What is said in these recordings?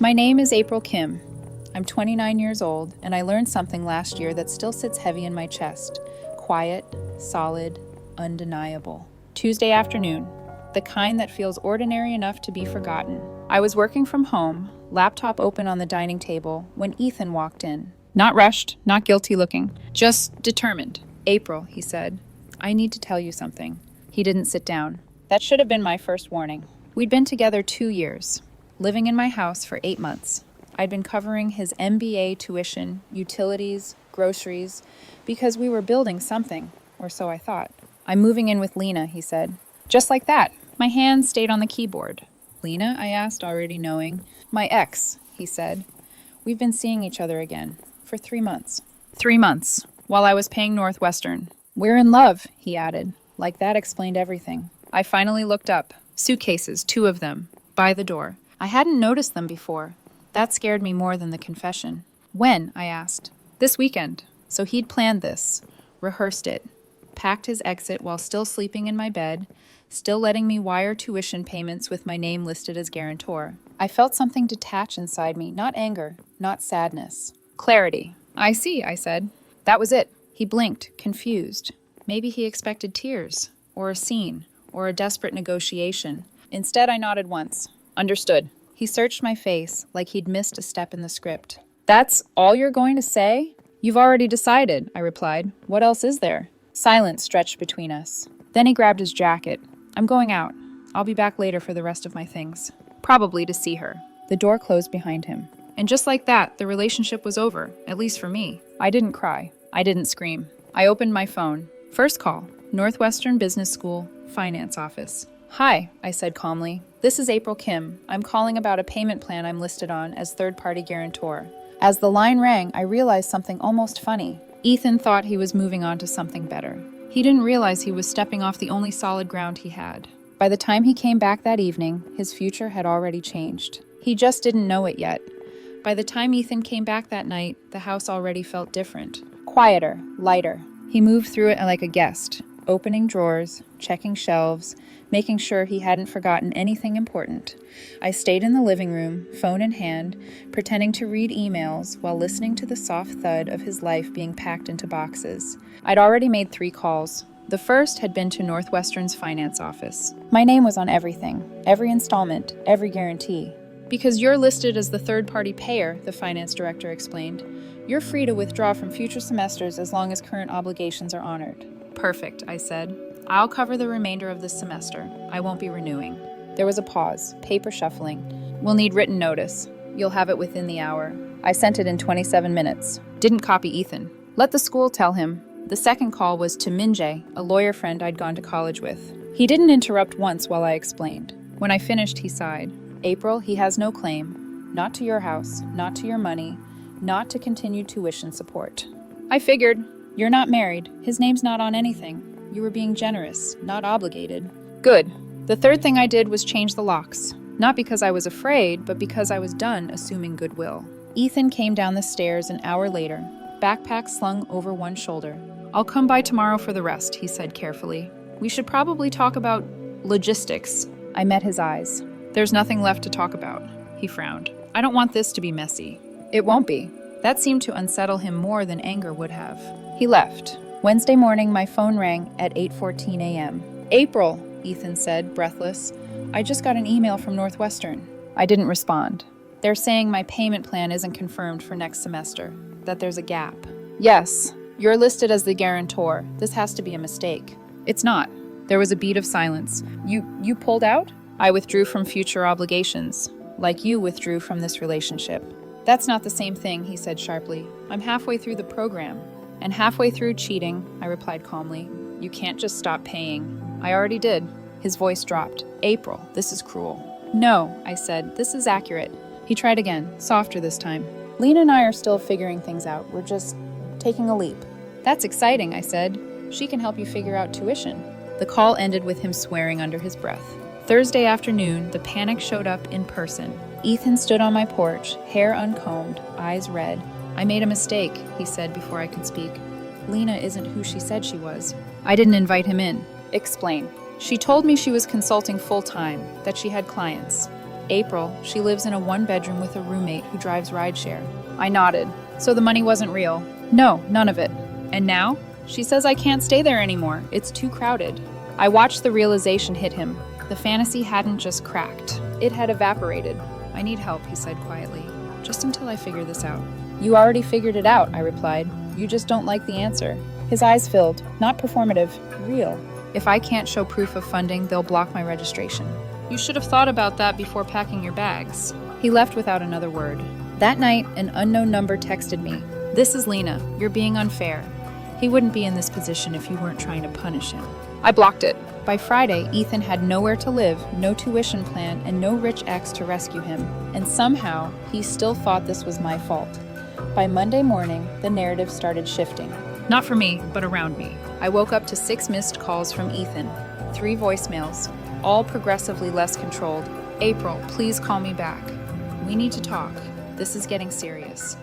My name is April Kim. I'm 29 years old, and I learned something last year that still sits heavy in my chest. Quiet, solid, undeniable. Tuesday afternoon, the kind that feels ordinary enough to be forgotten. I was working from home, laptop open on the dining table, when Ethan walked in. Not rushed, not guilty looking, just determined. April, he said, I need to tell you something. He didn't sit down. That should have been my first warning. We'd been together 2 years, living in my house for 8 months. I'd been covering his MBA tuition, utilities, groceries, because we were building something, or so I thought. I'm moving in with Lena, he said. Just like that. My hand stayed on the keyboard. Lena, I asked, already knowing. My ex, he said. We've been seeing each other again for 3 months. 3 months, while I was paying Northwestern. We're in love, he added. Like that explained everything. I finally looked up. Suitcases, 2 of them, by the door. I hadn't noticed them before. That scared me more than the confession. When? I asked. This weekend. So he'd planned this, rehearsed it, packed his exit while still sleeping in my bed, still letting me wire tuition payments with my name listed as guarantor. I felt something detach inside me, not anger, not sadness. Clarity. I see, I said. That was it. He blinked, confused. Maybe he expected tears, or a scene, or a desperate negotiation. Instead, I nodded once. Understood. He searched my face like he'd missed a step in the script. That's all you're going to say? You've already decided, I replied. What else is there? Silence stretched between us. Then he grabbed his jacket. I'm going out. I'll be back later for the rest of my things. Probably to see her. The door closed behind him. And just like that, the relationship was over, at least for me. I didn't cry. I didn't scream. I opened my phone. First call, Northwestern Business School, Finance Office. Hi, I said calmly. This is April Kim. I'm calling about a payment plan I'm listed on as third-party guarantor. As the line rang, I realized something almost funny. Ethan thought he was moving on to something better. He didn't realize he was stepping off the only solid ground he had. By the time he came back that evening, his future had already changed. He just didn't know it yet. By the time Ethan came back that night, the house already felt different. Quieter, lighter. He moved through it like a guest, opening drawers, checking shelves, making sure he hadn't forgotten anything important. I stayed in the living room, phone in hand, pretending to read emails while listening to the soft thud of his life being packed into boxes. I'd already made 3 calls. The first had been to Northwestern's finance office. My name was on everything, every installment, every guarantee. Because you're listed as the third-party payer, the finance director explained. You're free to withdraw from future semesters as long as current obligations are honored. Perfect, I said. I'll cover the remainder of this semester. I won't be renewing. There was a pause, paper shuffling. We'll need written notice. You'll have it within the hour. I sent it in 27 minutes. Didn't copy Ethan. Let the school tell him. The second call was to Minjae, a lawyer friend I'd gone to college with. He didn't interrupt once while I explained. When I finished, he sighed. April, he has no claim. Not to your house, not to your money, not to continued tuition support. I figured. You're not married. His name's not on anything. You were being generous, not obligated. Good. The third thing I did was change the locks. Not because I was afraid, but because I was done assuming goodwill. Ethan came down the stairs an hour later, backpack slung over one shoulder. I'll come by tomorrow for the rest, he said carefully. We should probably talk about logistics. I met his eyes. There's nothing left to talk about, he frowned. I don't want this to be messy. It won't be. That seemed to unsettle him more than anger would have. He left. Wednesday morning, my phone rang at 8:14 a.m. April, Ethan said, breathless. I just got an email from Northwestern. I didn't respond. They're saying my payment plan isn't confirmed for next semester, that there's a gap. Yes, you're listed as the guarantor. This has to be a mistake. It's not. There was a beat of silence. You pulled out? I withdrew from future obligations, like you withdrew from this relationship. That's not the same thing, he said sharply. I'm halfway through the program. And halfway through cheating, I replied calmly. You can't just stop paying. I already did. His voice dropped. April, this is cruel. No, I said, this is accurate. He tried again, softer this time. Lena and I are still figuring things out. We're just taking a leap. That's exciting, I said. She can help you figure out tuition. The call ended with him swearing under his breath. Thursday afternoon, the panic showed up in person. Ethan stood on my porch, hair uncombed, eyes red. I made a mistake, he said before I could speak. Lena isn't who she said she was. I didn't invite him in. Explain. She told me she was consulting full-time, that she had clients. April, she lives in a one-bedroom with a roommate who drives rideshare. I nodded. So the money wasn't real? No, none of it. And now? She says I can't stay there anymore. It's too crowded. I watched the realization hit him. The fantasy hadn't just cracked. It had evaporated. I need help, he said quietly. Just until I figure this out. You already figured it out, I replied. You just don't like the answer. His eyes filled. Not performative. Real. If I can't show proof of funding, they'll block my registration. You should have thought about that before packing your bags. He left without another word. That night, an unknown number texted me. This is Lena. You're being unfair. He wouldn't be in this position if you weren't trying to punish him. I blocked it. By Friday, Ethan had nowhere to live, no tuition plan, and no rich ex to rescue him. And somehow, he still thought this was my fault. By Monday morning, the narrative started shifting. Not for me, but around me. I woke up to 6 missed calls from Ethan, 3 voicemails, all progressively less controlled. April, please call me back. We need to talk. This is getting serious.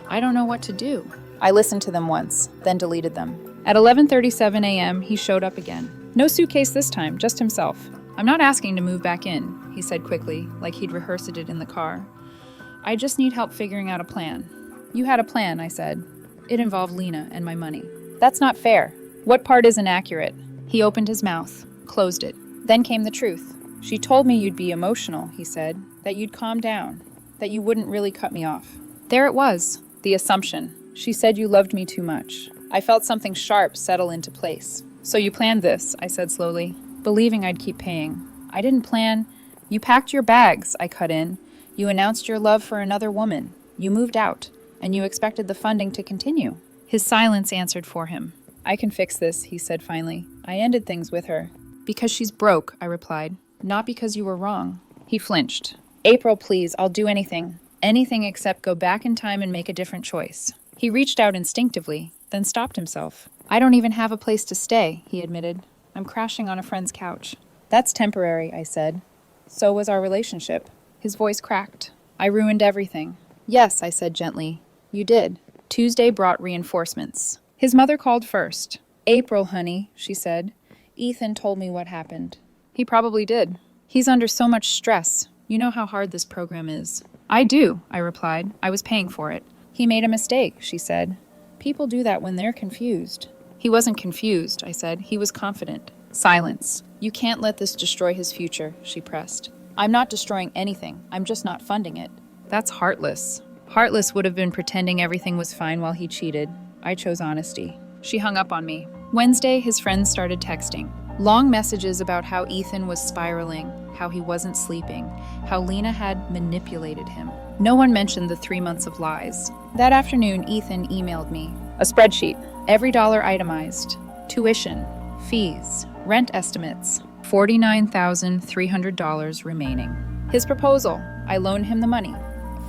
I don't know what to do. I listened to them once, then deleted them. At 11:37 a.m., he showed up again. No suitcase this time, just himself. I'm not asking to move back in, he said quickly, like he'd rehearsed it in the car. I just need help figuring out a plan. You had a plan, I said. It involved Lena and my money. That's not fair. What part isn't accurate? He opened his mouth, closed it. Then came the truth. She told me you'd be emotional, he said, that you'd calm down, that you wouldn't really cut me off. There it was, the assumption. She said you loved me too much. I felt something sharp settle into place. So you planned this, I said slowly, believing I'd keep paying. I didn't plan. You packed your bags, I cut in. You announced your love for another woman. You moved out, and you expected the funding to continue. His silence answered for him. I can fix this, he said finally. I ended things with her. Because she's broke, I replied. Not because you were wrong. He flinched. April, please, I'll do anything. Anything except go back in time and make a different choice. He reached out instinctively, then stopped himself. I don't even have a place to stay, he admitted. I'm crashing on a friend's couch. That's temporary, I said. So was our relationship. His voice cracked. I ruined everything. Yes, I said gently. You did. Tuesday brought reinforcements. His mother called first. April, honey, she said. Ethan told me what happened. He probably did. He's under so much stress. You know how hard this program is. I do, I replied. I was paying for it. He made a mistake, she said. People do that when they're confused. He wasn't confused, I said. He was confident. Silence. You can't let this destroy his future, she pressed. I'm not destroying anything. I'm just not funding it. That's heartless. Heartless would have been pretending everything was fine while he cheated. I chose honesty. She hung up on me. Wednesday, his friends started texting. Long messages about how Ethan was spiraling, how he wasn't sleeping, how Lena had manipulated him. No one mentioned the 3 months of lies. That afternoon, Ethan emailed me. A spreadsheet. Every dollar itemized. Tuition, fees, rent estimates. $49,300 remaining. His proposal. I loaned him the money.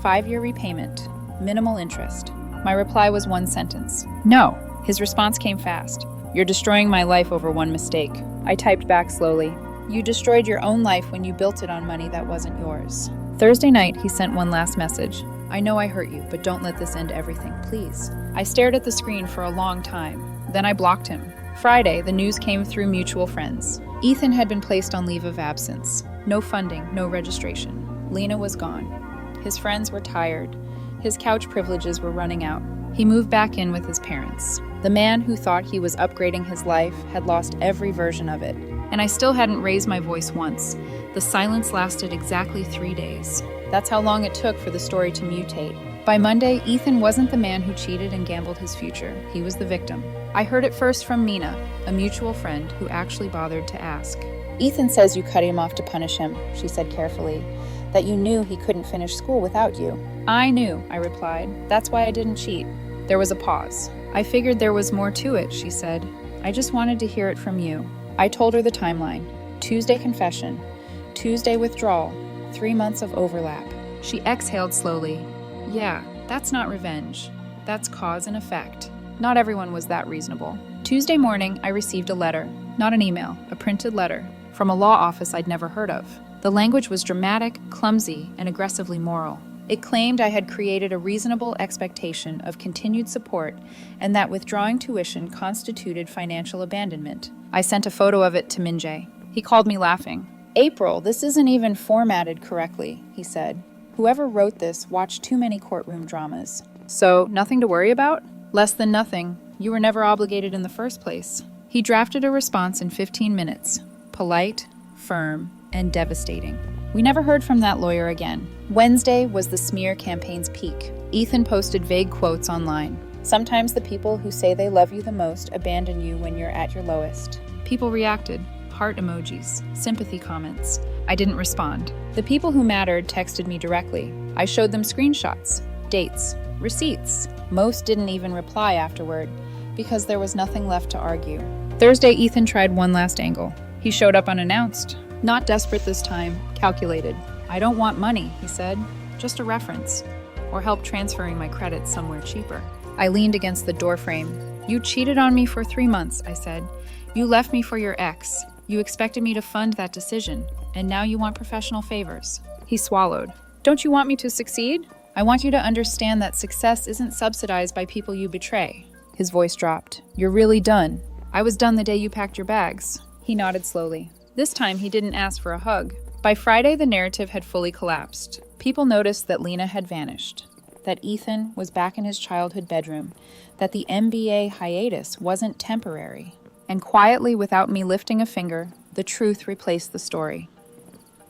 5-year repayment. Minimal interest. My reply was 1 sentence. No. His response came fast. You're destroying my life over one mistake. I typed back slowly. You destroyed your own life when you built it on money that wasn't yours. Thursday night, he sent one last message. I know I hurt you, but don't let this end everything, please. I stared at the screen for a long time. Then I blocked him. Friday, the news came through mutual friends. Ethan had been placed on leave of absence. No funding, no registration. Lena was gone. His friends were tired. His couch privileges were running out. He moved back in with his parents. The man who thought he was upgrading his life had lost every version of it. And I still hadn't raised my voice once. The silence lasted exactly 3 days. That's how long it took for the story to mutate. By Monday, Ethan wasn't the man who cheated and gambled his future. He was the victim. I heard it first from Mina, a mutual friend who actually bothered to ask. Ethan says you cut him off to punish him, she said carefully. That you knew he couldn't finish school without you. I knew, I replied. That's why I didn't cheat. There was a pause. I figured there was more to it, she said. I just wanted to hear it from you. I told her the timeline. Tuesday confession. Tuesday withdrawal. 3 months of overlap. She exhaled slowly. Yeah, that's not revenge. That's cause and effect. Not everyone was that reasonable. Tuesday morning, I received a letter. Not an email, a printed letter. From a law office I'd never heard of. The language was dramatic, clumsy, and aggressively moral. It claimed I had created a reasonable expectation of continued support and that withdrawing tuition constituted financial abandonment. I sent a photo of it to Minjay. He called me laughing. April, this isn't even formatted correctly, he said. Whoever wrote this watched too many courtroom dramas. So, nothing to worry about? Less than nothing. You were never obligated in the first place. He drafted a response in 15 minutes. Polite, firm, and devastating. We never heard from that lawyer again. Wednesday was the smear campaign's peak. Ethan posted vague quotes online. Sometimes the people who say they love you the most abandon you when you're at your lowest. People reacted. Heart emojis, sympathy comments. I didn't respond. The people who mattered texted me directly. I showed them screenshots, dates, receipts. Most didn't even reply afterward because there was nothing left to argue. Thursday, Ethan tried one last angle. He showed up unannounced. Not desperate this time, calculated. I don't want money, he said. Just a reference. Or help transferring my credits somewhere cheaper. I leaned against the doorframe. You cheated on me for 3 months, I said. You left me for your ex. You expected me to fund that decision, and now you want professional favors. He swallowed. Don't you want me to succeed? I want you to understand that success isn't subsidized by people you betray. His voice dropped. You're really done. I was done the day you packed your bags. He nodded slowly. This time he didn't ask for a hug. By Friday, the narrative had fully collapsed. People noticed that Lena had vanished, that Ethan was back in his childhood bedroom, that the MBA hiatus wasn't temporary. And quietly, without me lifting a finger, the truth replaced the story.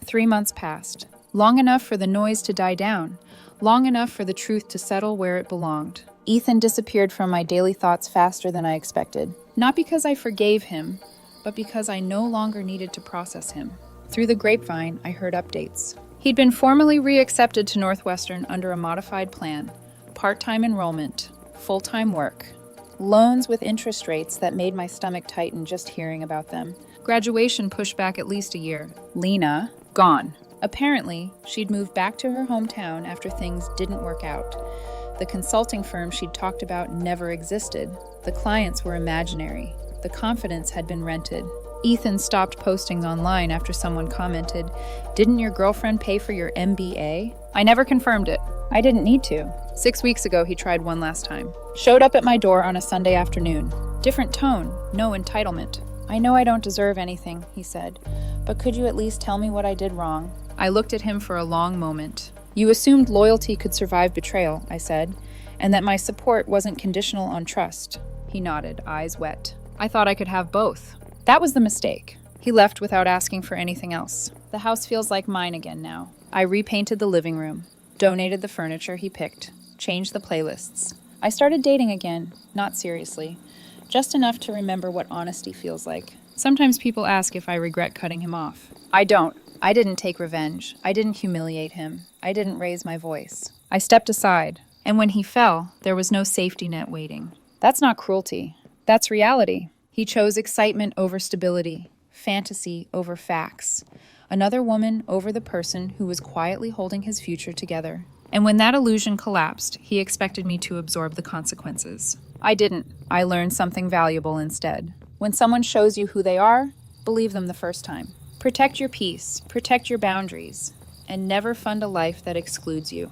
3 months passed, long enough for the noise to die down, long enough for the truth to settle where it belonged. Ethan disappeared from my daily thoughts faster than I expected. Not because I forgave him, but because I no longer needed to process him. Through the grapevine, I heard updates. He'd been formally reaccepted to Northwestern under a modified plan, part-time enrollment, full-time work, loans with interest rates that made my stomach tighten just hearing about them. Graduation pushed back at least a year. Lena, gone. Apparently, she'd moved back to her hometown after things didn't work out. The consulting firm she'd talked about never existed. The clients were imaginary. The confidence had been rented. Ethan stopped postings online after someone commented, "Didn't your girlfriend pay for your MBA?" I never confirmed it. I didn't need to. 6 weeks ago, he tried one last time. Showed up at my door on a Sunday afternoon. Different tone, no entitlement. I know I don't deserve anything, he said, but could you at least tell me what I did wrong? I looked at him for a long moment. You assumed loyalty could survive betrayal, I said, and that my support wasn't conditional on trust. He nodded, eyes wet. I thought I could have both. That was the mistake. He left without asking for anything else. The house feels like mine again now. I repainted the living room, donated the furniture he picked, changed the playlists. I started dating again, not seriously, just enough to remember what honesty feels like. Sometimes people ask if I regret cutting him off. I don't. I didn't take revenge. I didn't humiliate him. I didn't raise my voice. I stepped aside, and when he fell, there was no safety net waiting. That's not cruelty. That's reality. He chose excitement over stability, fantasy over facts, another woman over the person who was quietly holding his future together. And when that illusion collapsed, he expected me to absorb the consequences. I didn't. I learned something valuable instead. When someone shows you who they are, believe them the first time. Protect your peace, protect your boundaries, and never fund a life that excludes you.